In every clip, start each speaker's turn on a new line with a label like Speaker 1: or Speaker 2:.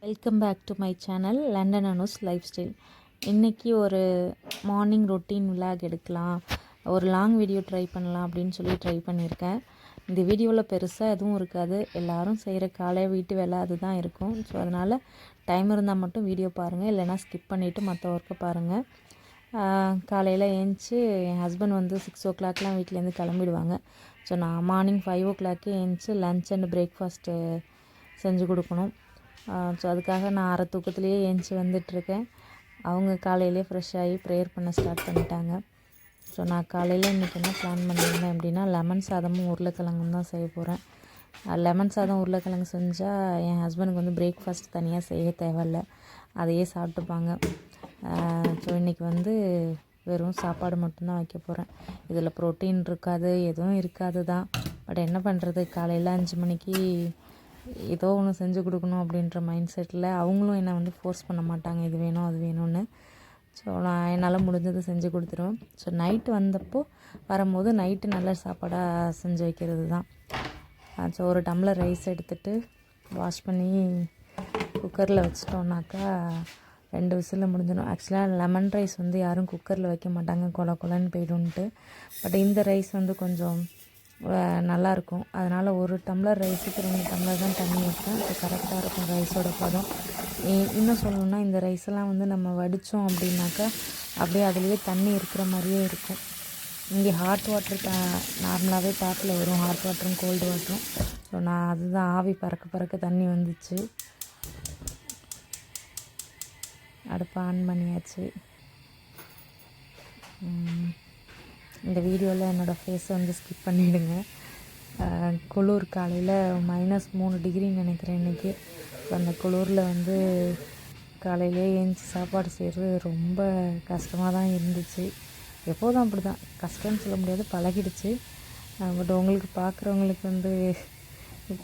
Speaker 1: Welcome back to my channel London Anu's lifestyle. இன்றைக்கி ஒரு morning routine vlog எடுக்கலாம், ஒரு லாங் வீடியோ ட்ரை பண்ணலாம் அப்படின்னு சொல்லி ட்ரை பண்ணியிருக்கேன். இந்த வீடியோவில் பெருசாக எதுவும் இருக்காது, எல்லோரும் செய்கிற காலை வீட்டு வேலை அதுதான் இருக்கும். ஸோ அதனால் டைம் இருந்தால் மட்டும் வீடியோ பாருங்கள், இல்லைனா ஸ்கிப் பண்ணிவிட்டு மற்ற ஒர்க்கை பாருங்கள். காலையில் ஏஞ்சி என் ஹஸ்பண்ட் வந்து 6 o'clock வீட்டிலேருந்து கிளம்பிடுவாங்க. ஸோ நான் மார்னிங் 5 o'clock ஏஞ்சி லன்ச் அண்ட் பிரேக்ஃபாஸ்ட்டு செஞ்சு கொடுக்கணும். ஸோ அதுக்காக நான் அரை தூக்கத்துலேயே ஏஞ்சி வந்துட்டுருக்கேன். அவங்க காலையிலே ஃப்ரெஷ் ஆகி ப்ரேயர் பண்ண ஸ்டார்ட் பண்ணிட்டாங்க. ஸோ நான் காலையில் இன்றைக்கி என்ன பிளான் பண்ணியிருந்தேன் அப்படின்னா, லெமன் சாதமும் உருளைக்கிழங்கும் தான் செய்ய போகிறேன். லெமன் சாதம் உருளைக்கிழங்கு செஞ்சால் என் ஹஸ்பண்டுக்கு வந்து பிரேக்ஃபாஸ்ட் தனியாக செய்ய தேவையில்ல, அதையே சாப்பிட்டுப்பாங்க. ஸோ இன்றைக்கி வந்து வெறும் சாப்பாடு மட்டும்தான் வைக்க போகிறேன். இதில் ப்ரோட்டீன் இருக்காது, எதுவும் இருக்காது தான். பட் என்ன பண்ணுறது, காலையில் 5 மணிக்கு ஏதோ ஒன்று செஞ்சு கொடுக்கணும் அப்படின்ற மைண்ட் செட்டில் அவங்களும் என்னை வந்து ஃபோர்ஸ் பண்ண மாட்டாங்க, இது வேணும் அது வேணும்னு. ஸோ நான் என்னால் முடிஞ்சது செஞ்சு கொடுத்துருவேன். ஸோ நைட்டு வந்தப்போ வரும்போது நைட்டு நல்ல சாப்பாடாக செஞ்சு வைக்கிறது தான். ஸோ ஒரு டம்ளர் ரைஸ் எடுத்துகிட்டு வாஷ் பண்ணி குக்கரில் வச்சிட்டோன்னாக்கா 2 விசிலில் முடிஞ்சிடும். ஆக்சுவலாக லெமன் ரைஸ் வந்து யாரும் குக்கரில் வைக்க மாட்டாங்க, கொல கொலன்னு போய்டுன்ட்டு. பட் இந்த ரைஸ் வந்து கொஞ்சம் நல்லாயிருக்கும். அதனால் ஒரு டம்ளர் ரைஸுக்கு 2 டம்ளர் தான் தண்ணி வைப்பேன். அது கரெக்டாக இருக்கும் ரைஸோட பதம். இன்னும் சொல்லணுன்னா, இந்த ரைஸெல்லாம் வந்து நம்ம வடித்தோம் அப்படின்னாக்கா அப்படியே அதுலேயே தண்ணி இருக்கிற மாதிரியே இருக்கும். இங்கே ஹாட் வாட்டர் நார்மலாகவே டேப்பில் வரும், ஹாட் வாட்டரும் கோல்டு வாட்டரும். ஸோ நான் அதுதான் ஆவி பறக்க தண்ணி வந்துச்சு. அடுப்பை ஆன் பண்ணியாச்சு. இந்த வீடியோவில் என்னோடய ஃபேஸை வந்து ஸ்கிப் பண்ணிவிடுங்க. குளிர் காலையில் -3 டிகிரின்னு நினைக்கிறேன் இன்றைக்கி. அந்த குளிரில் வந்து காலையிலே ஏஞ்சி சாப்பாடு செய்கிறது ரொம்ப கஷ்டமாக தான் இருந்துச்சு. எப்போதும் அப்படி தான், கஷ்டம்னு சொல்ல முடியாது, பழகிடுச்சு. பட் உங்களுக்கு பார்க்குறவங்களுக்கு வந்து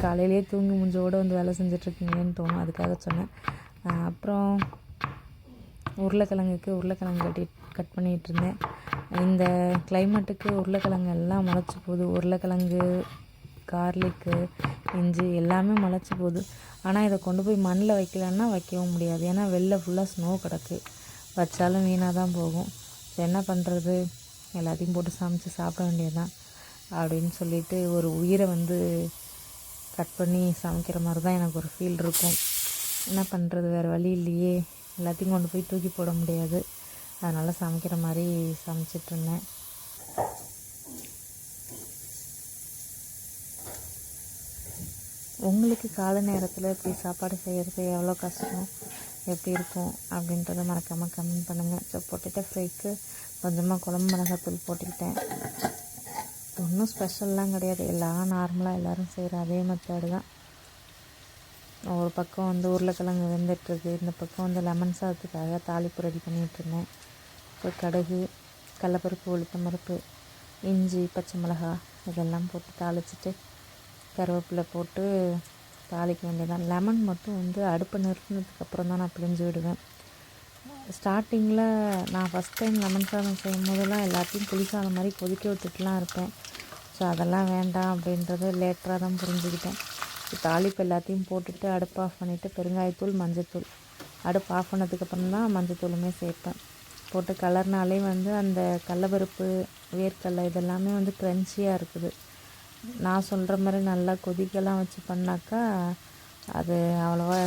Speaker 1: காலையிலே தூங்கி முஞ்சோடு வந்து வேலை செஞ்சிட்ருக்கீங்கன்னு தோணும், அதுக்காக சொன்னேன். அப்புறம் உருளைக்கிழங்கு கட் பண்ணிகிட்ருந்தேன். இந்த கிளைமேட்டுக்கு உருளைக்கிழங்கு எல்லாம் முளைச்சி போகுது. உருளைக்கிழங்கு, கார்லிக்கு, இஞ்சி எல்லாமே முளைச்சி போகுது. ஆனால் இதை கொண்டு போய் மண்ணில் வைக்கலான்னா வைக்கவும் முடியாது, ஏன்னா வெளில ஃபுல்லாக ஸ்னோ கிடக்கு. வச்சாலும் வீணாக தான் போகும். ஸோ என்ன பண்ணுறது, எல்லாத்தையும் போட்டு சமைச்சு சாப்பிட வேண்டியது தான் அப்படின்னு சொல்லிட்டு ஒரு உயிரை வந்து கட் பண்ணி சமைக்கிற மாதிரி தான் எனக்கு ஒரு ஃபீல் இருக்கும். என்ன பண்ணுறது, வேறு வழி இல்லையே, எல்லாத்தையும் கொண்டு போய் தூக்கி போட முடியாது. அதனால் சமைக்கிற மாதிரி சமைச்சிட்ருந்தேன். உங்களுக்கு காலை நேரத்தில் இப்படி சாப்பாடு செய்கிறது எவ்வளோ கஷ்டம், எப்படி இருக்கும் அப்படின்றத மறக்காமல் கமெண்ட் பண்ணுங்கள். ஸோ பொட்டேட்டோ ஃப்ரைக்கு கொஞ்சமாக குழம்பு மிளகாத்தூள் போட்டுக்கிட்டேன். ஒன்றும் ஸ்பெஷல்லாம் கிடையாது, எல்லாம் நார்மலாக எல்லோரும் செய்கிற அதே மெத்தடு தான். ஒரு பக்கம் வந்து உருளைக்கிழங்கு வெந்துட்டுருக்கு, இந்த பக்கம் வந்து லெமன் சாதத்துக்காக தாளிப்பு ரெடி பண்ணிகிட்ருந்தேன். இப்போ கடுகு, கடலப்பருப்பு, உளுத்தம்பருப்பு, இஞ்சி, பச்சை மிளகா இதெல்லாம் போட்டு தாளிச்சிட்டு கருவேப்பிலை போட்டு தாளிக்க வேண்டியதான். லெமன் மட்டும் வந்து அடுப்பை நிறுத்தினதுக்கப்புறம் தான் நான் பிழிஞ்சு விடுவேன். ஸ்டார்டிங்கில் நான் ஃபஸ்ட் டைம் லெமன் சாதம் செய்யும் போதெல்லாம் எல்லாத்தையும் புளிசாதம் மாதிரி கொதிக்க விட்டுட்டுலாம் இருப்பேன். ஸோ அதெல்லாம் வேண்டாம் அப்படின்றது லேட்டராக தான் புரிஞ்சுக்கிட்டேன். தாளிப்பு எல்லாத்தையும் போட்டுட்டு அடுப்பு ஆஃப் பண்ணிவிட்டு பெருங்காயத்தூள், மஞ்சத்தூள், அடுப்பு ஆஃப் பண்ணதுக்கப்புறம் தான் மஞ்சத்தூளுமே சேர்ப்பேன். போட்டு கலர்னாலே வந்து அந்த கடலப்பருப்பு, வேர்க்கடலை இதெல்லாமே வந்து க்ரன்ச்சியாக இருக்குது. நான் சொல்கிற மாதிரி நல்லா கொதிக்கலாம் வச்சு பண்ணாக்கா அது அவ்வளோவா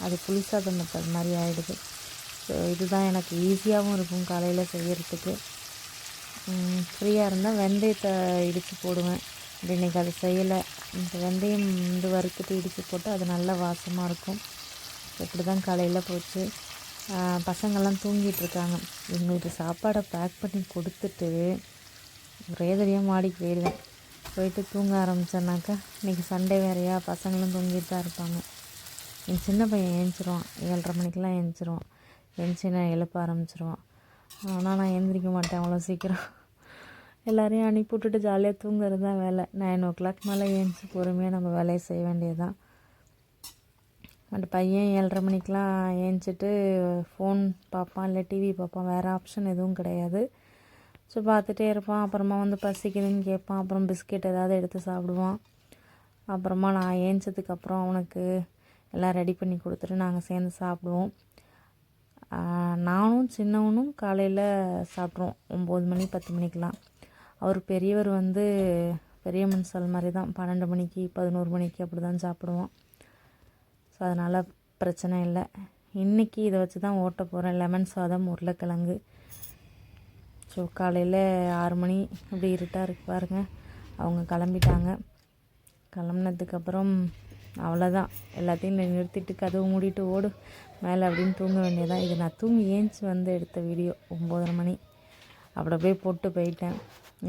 Speaker 1: அது புளிசாதம் மெத்தட் மாதிரி ஆகிடுது. ஸோ இதுதான் எனக்கு ஈஸியாகவும் இருக்கும் காலையில் செய்கிறதுக்கு. ஃப்ரீயாக இருந்தால் வெந்தயத்தை இடித்து போடுவேன். இன்றைக்கி அது செய்யலை. இந்த வெந்தயம் வந்து வறுத்துட்டு இடித்து போட்டு அது நல்லா வாசமாக இருக்கும். இப்படி தான் காலையில் போச்சு. பசங்கள்லாம் தூங்கிட்டுருக்காங்க. இவங்களுக்கு சாப்பாடை பேக் பண்ணி கொடுத்துட்டு ஒரே தடியாக மாடிக்கு போயிடுவேன். போயிட்டு தூங்க ஆரம்பித்தேன்னாக்கா, இன்றைக்கி சண்டே வேறையா, பசங்களும் தூங்கிட்டு தான் இருப்பாங்க. என் சின்ன பையன் ஏஞ்சிருவான், 7:30 மணிக்கெலாம் ஏஞ்சிருவான். ஏஞ்சி நான் எழுப்ப ஆரம்பிச்சிருவான். ஆனால் நான் எழுந்திரிக்க மாட்டேன் அவ்வளோ சீக்கிரம். எல்லோரையும் அனுப்பி விட்டுட்டு ஜாலியாக தூங்குறது தான் வேலை. 9 o'clock மேலே ஏஞ்சி பொறுமையாக நம்ம வேலையை செய்ய வேண்டியது தான். பட் பையன் 7:30 மணிக்கெலாம் ஏஞ்சிட்டு ஃபோன் பார்ப்பான், இல்லை டிவி பார்ப்பான், வேறு ஆப்ஷன் எதுவும் கிடையாது. ஸோ பார்த்துட்டே இருப்பான். அப்புறமா வந்து பசிக்குதுன்னு கேட்பான். அப்புறம் பிஸ்கெட் ஏதாவது எடுத்து சாப்பிடுவான். அப்புறமா நான் ஏஞ்சதுக்கப்புறம் அவனுக்கு எல்லாம் ரெடி பண்ணி கொடுத்துட்டு நாங்கள் சேர்ந்து சாப்பிடுவோம். நானும் சின்னவனும் காலையில் சாப்பிட்ருவோம் 9 மணி 10 மணிக்கெலாம். அவர் பெரியவர் வந்து பெரிய மனுஷால் மாதிரி தான் 12 மணிக்கு 11 மணிக்கு அப்படி தான் சாப்பிடுவோம். ஸோ அதனால் பிரச்சனை இல்லை. இன்றைக்கி இதை வச்சு தான் ஓட்ட போகிறேன். லெமன் சாதம் உருளைக்கிழங்கு. ஸோ காலையில் 6 மணி அப்படி இருட்டாக இருக்கு பாருங்கள். அவங்க கிளம்பிட்டாங்க. கிளம்புனதுக்கப்புறம் அவ்வளோதான், எல்லாத்தையும் நிறுத்திட்டு கதவு மூடிட்டு ஓடு மேலே அப்படின்னு தூங்க வேண்டியதான். இது நான் தூங்கி ஏஞ்சி வந்து எடுத்த வீடியோ 9:30 மணி. அப்படி போய் போட்டு போயிட்டேன்.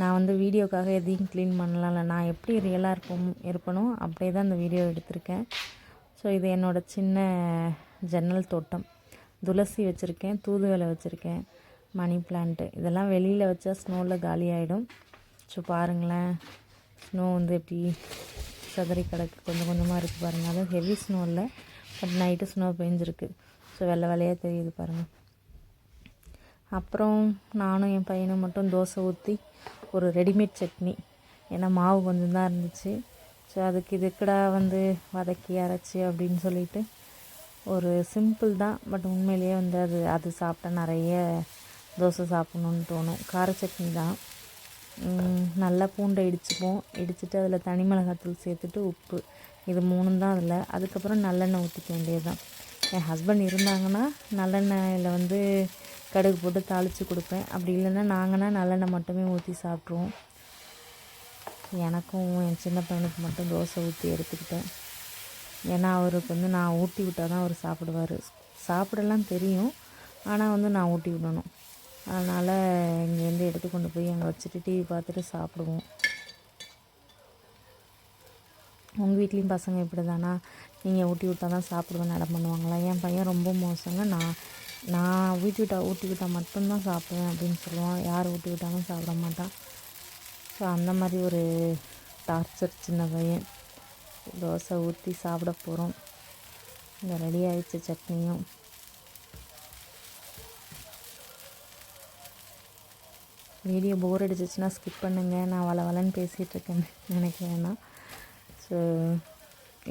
Speaker 1: நான் வந்து வீடியோக்காக எதையும் க்ளீன் பண்ணலாம்ல, நான் எப்படி ரியலாக இருப்பனோ அப்படியே தான் இந்த வீடியோ எடுத்திருக்கேன். ஸோ இது என்னோடய சின்ன ஜன்னல் தோட்டம். துளசி வச்சுருக்கேன், தூதுவளை வச்சுருக்கேன், மணி பிளான்ட்டு. இதெல்லாம் வெளியில் வச்சா ஸ்னோவில் காலி ஆகிடும். ஸோ பாருங்களேன், ஸ்னோ வந்து எப்படி சதுரி கிடக்கு, கொஞ்சம் கொஞ்சமாக இருக்குது பாருங்கள். அது ஹெவி ஸ்னோ இல்லை, பட் நைட்டு ஸ்னோ பெஞ்சிருக்கு. ஸோ வெள்ளை வெள்ளையாக தெரியுது பாருங்கள். அப்புறம் நானும் என் பையனும் மட்டும் தோசை ஊற்றி ஒரு ரெடிமேட் சட்னி, ஏன்னா மாவு கொஞ்சம் தான் இருந்துச்சு. ஸோ அதுக்கு இதுக்கடா வந்து வதக்கி அரைச்சி அப்படின்னு சொல்லிட்டு ஒரு சிம்பிள் தான், பட் உண்மையிலேயே வந்து அது சாப்பிட்டா நிறைய தோசை சாப்பிட்ணுன்னு தோணும். கார சட்னி தான். நல்லா பூண்டை இடிச்சிட்டு அதில் தனி மிளகாத்தூள் சேர்த்துட்டு உப்பு, இது 3 தான் அதில். அதுக்கப்புறம் நல்லெண்ணெய் ஊற்றிக்க வேண்டியது தான். என் ஹஸ்பண்ட் இருந்தாங்கன்னா நல்லெண்ணெயில் வந்து கடுகு போட்டு தாளித்து கொடுப்பேன். அப்படி இல்லைன்னா நாங்கன்னா நல்லெண்ணெய் மட்டுமே ஊற்றி சாப்பிட்ருவோம். எனக்கும் என் சின்ன பையனுக்கு மட்டும் தோசை ஊற்றி எடுத்துக்கிட்டேன். ஏன்னா அவருக்கு வந்து நான் ஊட்டி விட்டால் தான் அவர் சாப்பிடுவார். சாப்பிடலாம் தெரியும், ஆனால் வந்து நான் ஊட்டி விடணும். அதனால் இங்கேருந்து எடுத்து கொண்டு போய் அங்கே வச்சுட்டு டிவி பார்த்துட்டு சாப்பிடுவோம். உங்கள் வீட்லேயும் பசங்க இப்படி தானா? நீங்கள் ஊட்டி விட்டால் தான் சாப்பிடுவேன் நடம் பண்ணுவாங்களா? என் பையன் ரொம்ப மோசங்க. நான் ஊட்டி விட்டால் மட்டும்தான் சாப்பிடுவேன் அப்படின்னு சொல்லுவான். யார் ஊட்டி விட்டாலும் சாப்பிட மாட்டான். ஸோ அந்த மாதிரி ஒரு டார்ச்சர் சின்ன பையன். தோசை ஊற்றி சாப்பிட போகிறோம். இந்த ரெடி ஆகிடுச்சு சட்னியும். வீடியோ போர் அடிச்சிச்சுன்னா ஸ்கிப் பண்ணுங்கள். நான் வளன்னு பேசிகிட்ருக்கேன்னு நினைக்க வேணாம். ஸோ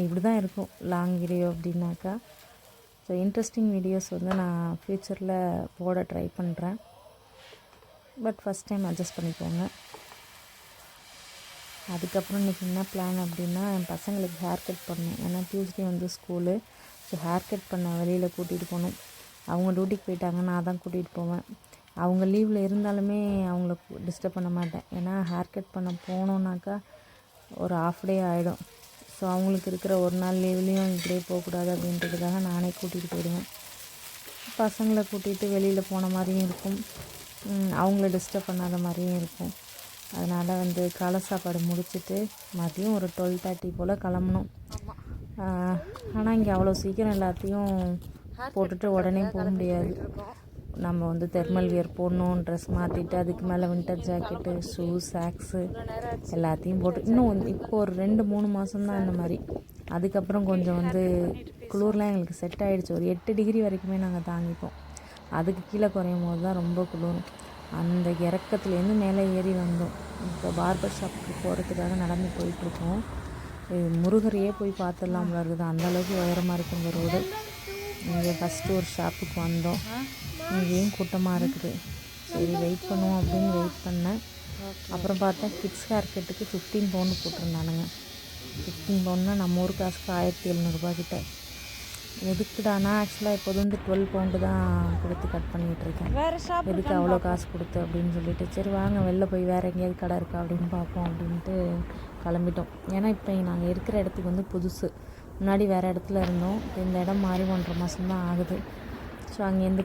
Speaker 1: இப்படி தான் இருக்கும் லாங் வீடியோ அப்படின்னாக்கா. ஸோ இன்ட்ரெஸ்டிங் வீடியோஸ் வந்து நான் ஃப்யூச்சரில் போட ட்ரை பண்ணுறேன். பட் ஃபஸ்ட் டைம் அட்ஜஸ்ட் பண்ணிக்கோங்க. அதுக்கப்புறம் இன்றைக்கி என்ன பிளான் அப்படின்னா, என் பசங்களுக்கு ஹேர் கட் பண்ணணும். ஏன்னா டியூஸ்டே வந்து ஸ்கூலு. ஸோ ஹேர் கட் பண்ண வெளியில் கூட்டிகிட்டு போகணும். அவங்க டியூட்டிக்கு போயிட்டாங்க, நான் தான் கூட்டிகிட்டு போவேன். அவங்க லீவில் இருந்தாலுமே அவங்கள டிஸ்டர்ப் பண்ண மாட்டேன். ஏன்னா ஹேர் கட் பண்ண போனோன்னாக்கா ஒரு ஆஃப் டே ஆகிடும். ஸோ அவங்களுக்கு இருக்கிற ஒரு நாள் லீவ்லேயும் இப்படியே போகக்கூடாது அப்படின்றதுக்காக நானே கூட்டிகிட்டு போயிடுவேன். பசங்களை கூட்டிகிட்டு வெளியில் போன மாதிரியும் இருக்கும், அவங்கள டிஸ்டர்ப் பண்ணாத மாதிரியும் இருக்கும். அதனால் வந்து காலை சாப்பாடு முடிச்சுட்டு மதியம் ஒரு 12:30 போல் கிளம்பணும். ஆனால் இங்கே அவ்வளோ சீக்கிரம் எல்லாத்தையும் போட்டுட்டு உடனே போக முடியாது. நம்ம வந்து தெர்மல் வியர் போடணும், ட்ரெஸ் மாற்றிட்டு அதுக்கு மேலே வின்டர் ஜாக்கெட்டு, ஷூ, சாக்ஸு எல்லாத்தையும் போட்டு இன்னும் இப்போ ஒரு 2-3 மாதம்தான் இந்த மாதிரி. அதுக்கப்புறம் கொஞ்சம் வந்து குளிர்லாம் எங்களுக்கு செட் ஆகிடுச்சு. ஒரு 8 டிகிரி வரைக்குமே நாங்கள் தாங்கிப்போம். அதுக்கு கீழே குறையும் போது தான் ரொம்ப குளிரும். அந்த இறக்கத்துலேருந்து மேலே ஏறி வந்தோம். இப்போ பார்பர் ஷாப்புக்கு போகிறதுக்காக நடந்து போயிட்டுருக்கோம். முருகரையே போய் பார்த்துடலாம் போல இருக்குது, அந்தளவுக்கு உயரமாக இருக்குது இந்த ரோடு. இங்கே ஃபஸ்ட்டு ஒரு ஷாப்புக்கு வந்தோம். இங்கேயும் கூட்டமாக இருக்குது. சரி வெயிட் பண்ணுவோம் அப்படின்னு வெயிட் பண்ணேன். அப்புறம் பார்த்தா கிட்ஸ் ஹேர் கட்டுக்கு 15 பவுண்டு போட்டிருந்தானுங்க. 15 பவுண்டுனா நம்ம ஊர் காசுக்கு 1700 ரூபா கிட்ட. எதுக்குடானா ஆக்சுவலாக இப்போது வந்து 12 பவுண்டு தான் கொடுத்து கட் பண்ணிகிட்ருக்கேன். எதுக்கு அவ்வளோ காசு கொடுத்து அப்படின்னு சொல்லிட்டு, சரி வாங்க வெளில போய் வேறு எங்கேயாவது கடை இருக்கா அப்படின்னு பார்ப்போம் அப்படின்ட்டு கிளம்பிட்டோம். ஏன்னா இப்போ நாங்கள் இருக்கிற இடத்துக்கு வந்து புதுசு. முன்னாடி வேறு இடத்துல இருந்தோம். இந்த இடம் மாறி 1.5 மாதம் தான் ஆகுது. ஸோ அங்கேருந்து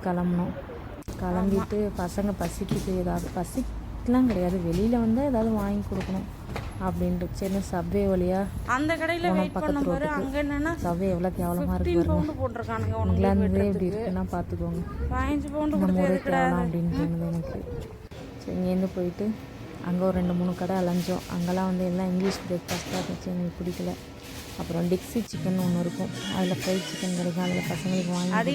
Speaker 1: கிளம்பிட்டு பசங்க பசிக்குது, ஏதாவது பசிக்கெலாம் கிடையாது, வெளியில் வந்து ஏதாவது வாங்கி கொடுக்கணும் அப்படின்ட்டு சின்ன சப்வே வழியாக
Speaker 2: அந்த கடையில்
Speaker 1: பக்கத்து ரோட்டுக்கு. சப்வே எவ்வளோ கேவலமாக இருக்கு, இங்கிலாந்து இப்படி இருக்குன்னா பார்த்துக்கோங்க. 15 பவுண்டு நம்ம ஊரே கேவலம் அப்படின்னு தோணுது எனக்கு. ஸோ இங்கேருந்து போயிட்டு அங்கே ஒரு 2-3 கடை அலைஞ்சோம். அங்கெல்லாம் வந்து எல்லாம் இங்கிலீஷ் பிரேக்ஃபாஸ்ட்டாக இருந்துச்சு, எங்களுக்கு பிடிக்கல. அப்புறம் டிக்ஸி சிக்கன் ஒன்று இருக்கும், அதில் ஃப்ரைட் சிக்கன் கிடைக்கும், அதில் பசங்களுக்கு வாங்கி.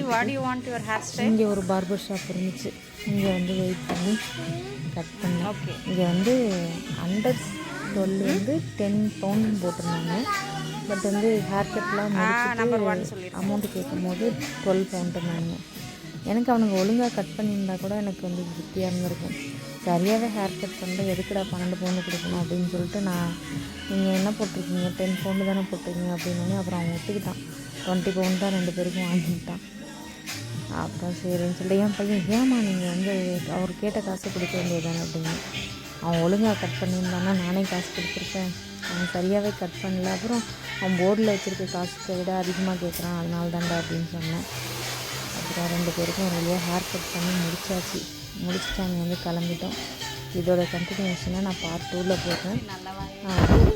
Speaker 1: இங்கே ஒரு பார்பர் ஷாப் இருந்துச்சு, இங்கே வந்து வெயிட் பண்ணி கட் பண்ணி. இங்கே வந்து அண்டர் 12 வந்து 10 பவுண்டு போட்டிருந்தாங்க. பட் வந்து ஹேர் கட்லாம் முடிச்சுட்டு அமௌண்ட்டு கேட்கும் போது 12 பவுண்டுனாங்க. எனக்கு அவனுங்க ஒழுங்காக கட் பண்ணியிருந்தா கூட எனக்கு வந்து திருப்தியாக இருந்திருக்கும். சரியாகவே ஹேர் கட் பண்ணிட்டு எதுக்குடா 12 பவுண்டு கொடுக்கணும் அப்படின்னு சொல்லிட்டு நீங்கள் என்ன போட்டிருக்கீங்க 10 பவுண்டு தானே போட்டிருக்கீங்க அப்படின்னே அப்புறம் அவன் ஒத்துக்கிட்டான். 20 பவுண்ட் தான் 2 பேருக்கும் வாங்கிட்டான். அப்புறம் சரின்னு சொல்லிட்டு என் பையன் ஏமா நீங்கள் வந்து அவர் கேட்ட காசு கொடுக்க வேண்டியது தானே அப்படின்னு. அவன் ஒழுங்காக கட் பண்ணியிருந்தானா நானே காசு கொடுத்துருப்பேன். அவன் சரியாகவே கட் பண்ணல. அப்புறம் அவன் போர்டில் வச்சுருக்க காசுத்தை விட அதிகமாக கேட்குறான், அதனால தான்டா அப்படின்னு சொன்னேன். அப்புறம் 2 பேருக்கும் ஒரு வழியாக ஹேர் கட் பண்ணி முடிச்சுட்டு அங்கே வந்து கிளம்பிட்டோம். இதோட கண்டினியூஷனை நான் பார்ட் 2ல் போடுறேன்.